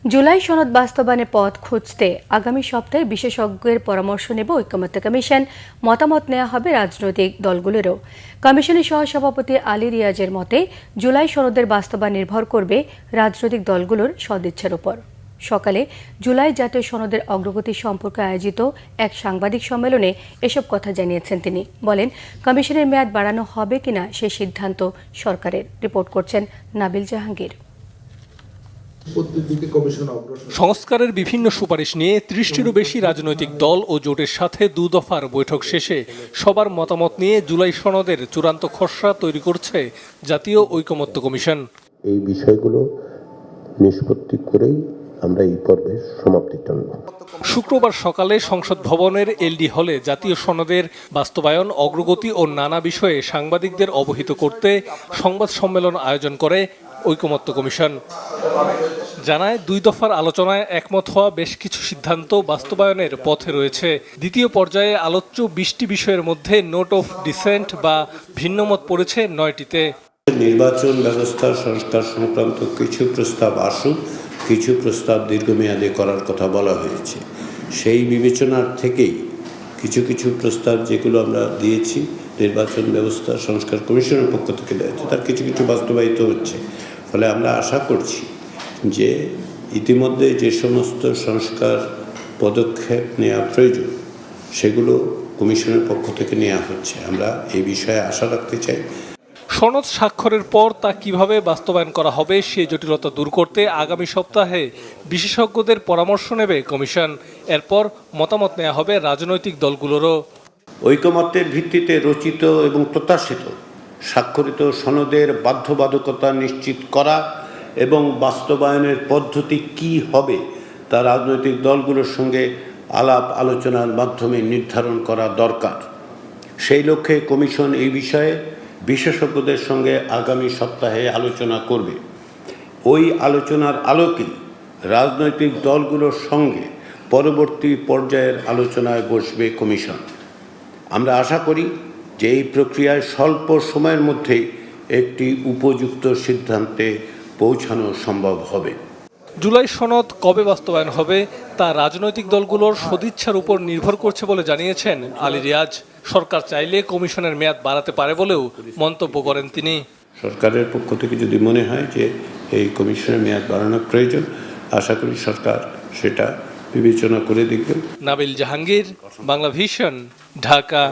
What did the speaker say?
জুলাই সনদ বাস্তবায়নের পথ খুঁজতে আগামী সপ্তাহে বিশেষজ্ঞের পরামর্শ নেব ঐকমত্য কমিশন। মতামত নেওয়া হবে রাজনৈতিক দলগুলোরও। কমিশনের সহসভাপতি আলী রিয়াজের মতে জুলাই সনদের বাস্তবায়ন নির্ভর করবে রাজনৈতিক দলগুলোর সদিচ্ছার উপর। সকালে জুলাই জাতীয় সনদের অগ্রগতি সম্পর্কে আয়োজিত এক সাংবাদিক সম্মেলনে এসব কথা জানিয়েছেন তিনি। বলেন, কমিশনের মেয়াদ বাড়ানো হবে কিনা সে সিদ্ধান্ত সরকারের। রিপোর্ট করছেন নাবিল জাহাঙ্গীর। সংস্কারের বিভিন্ন সুপারিশ নিয়ে ৩০টিরও বেশি রাজনৈতিক দল ও জোটের সাথে দফার বৈঠক শেষে সবার মতামত নিয়ে জুলাই সনদের চূড়ান্ত খসড়া তৈরি করছে জাতীয় ঐকমত্য কমিশন। এই বিষয়গুলো নিষ্পত্তি করেই আমরা এই পর্বের সমাপ্তি টানব। শুক্রবার সকালে সংসদ ভবনের এলডি হলে জাতীয় সনদের বাস্তবায়ন, অগ্রগতি ও নানা বিষয়ে সাংবাদিকদের অবহিত করতে সংবাদ সম্মেলন আয়োজন করে ঐকমত্য কমিশন। জানায়, ২ দফার আলোচনায় একমত হওয়া বেশ কিছু সিদ্ধান্ত বাস্তবায়নের পথে রয়েছে। দ্বিতীয় পর্যায়ে আলোচ্য ২০টি বিষয়ের মধ্যে নোট অফ ডিসেন্ট বা ভিন্নমত পড়েছে ৯টিতে। নির্বাচন ব্যবস্থার সংস্কার সংক্রান্ত কিছু প্রস্তাব আসুক, কিছু প্রস্তাব দীর্ঘমেয়াদে করার কথা বলা হয়েছে। সেই বিবেচনার থেকেই কিছু প্রস্তাব যেগুলো আমরা দিয়েছি নির্বাচন ব্যবস্থা সংস্কার কমিশনের পক্ষ থেকে দেওয়া হচ্ছে, তার কিছু বাস্তবায়িত হচ্ছে। ফলে আমরা আশা করছি যে ইতিমধ্যে যে সমস্ত সংস্কার পদক্ষেপ নেওয়া প্রয়োজন সেগুলো কমিশনের পক্ষ থেকে নেওয়া হচ্ছে। আমরা এই বিষয়ে আশা রাখতে চাই। সনদ স্বাক্ষরের পর তা কিভাবে বাস্তবায়ন করা হবে সে জটিলতা দূর করতে আগামী সপ্তাহে বিশেষজ্ঞদের পরামর্শ নেবে কমিশন। এরপর মতামত নেওয়া হবে রাজনৈতিক দলগুলোরও। ঐকমত্যের ভিত্তিতে রচিত এবং প্রত্যাশিত স্বাক্ষরিত সনদের বাধ্যবাধকতা নিশ্চিত করা এবং বাস্তবায়নের পদ্ধতি কি হবে তা রাজনৈতিক দলগুলোর সঙ্গে আলাপ আলোচনার মাধ্যমে নির্ধারণ করা দরকার। সেই লক্ষ্যে কমিশন এই বিষয়ে বিশেষজ্ঞদের সঙ্গে আগামী সপ্তাহে আলোচনা করবে। ওই আলোচনার আলোকে রাজনৈতিক দলগুলোর সঙ্গে পরবর্তী পর্যায়ের আলোচনায় বসবে কমিশন। আমরা আশা করি যে এই প্রক্রিয়ায় স্বল্প সময়ের মধ্যেই একটি উপযুক্ত সিদ্ধান্তে পৌঁছানো সম্ভব হবে। জুলাই সনদ কবে বাস্তবায়ন হবে তা রাজনৈতিক দলগুলোর সদিচ্ছার উপর নির্ভর করছে বলে জানিয়েছেন আলী রিয়াজ। সরকার চাইলে কমিশনের মেয়াদ বাড়াতে পারে বলেও মন্তব্য করেন তিনি। সরকারের পক্ষ থেকে যদি মনে হয় যে এই কমিশনের মেয়াদ বাড়ানোর প্রয়োজন, আশা করি সরকার সেটা বিবেচনা করে দেখবেন। নাবিল জাহাঙ্গীর, বাংলা ভিশন, ঢাকা।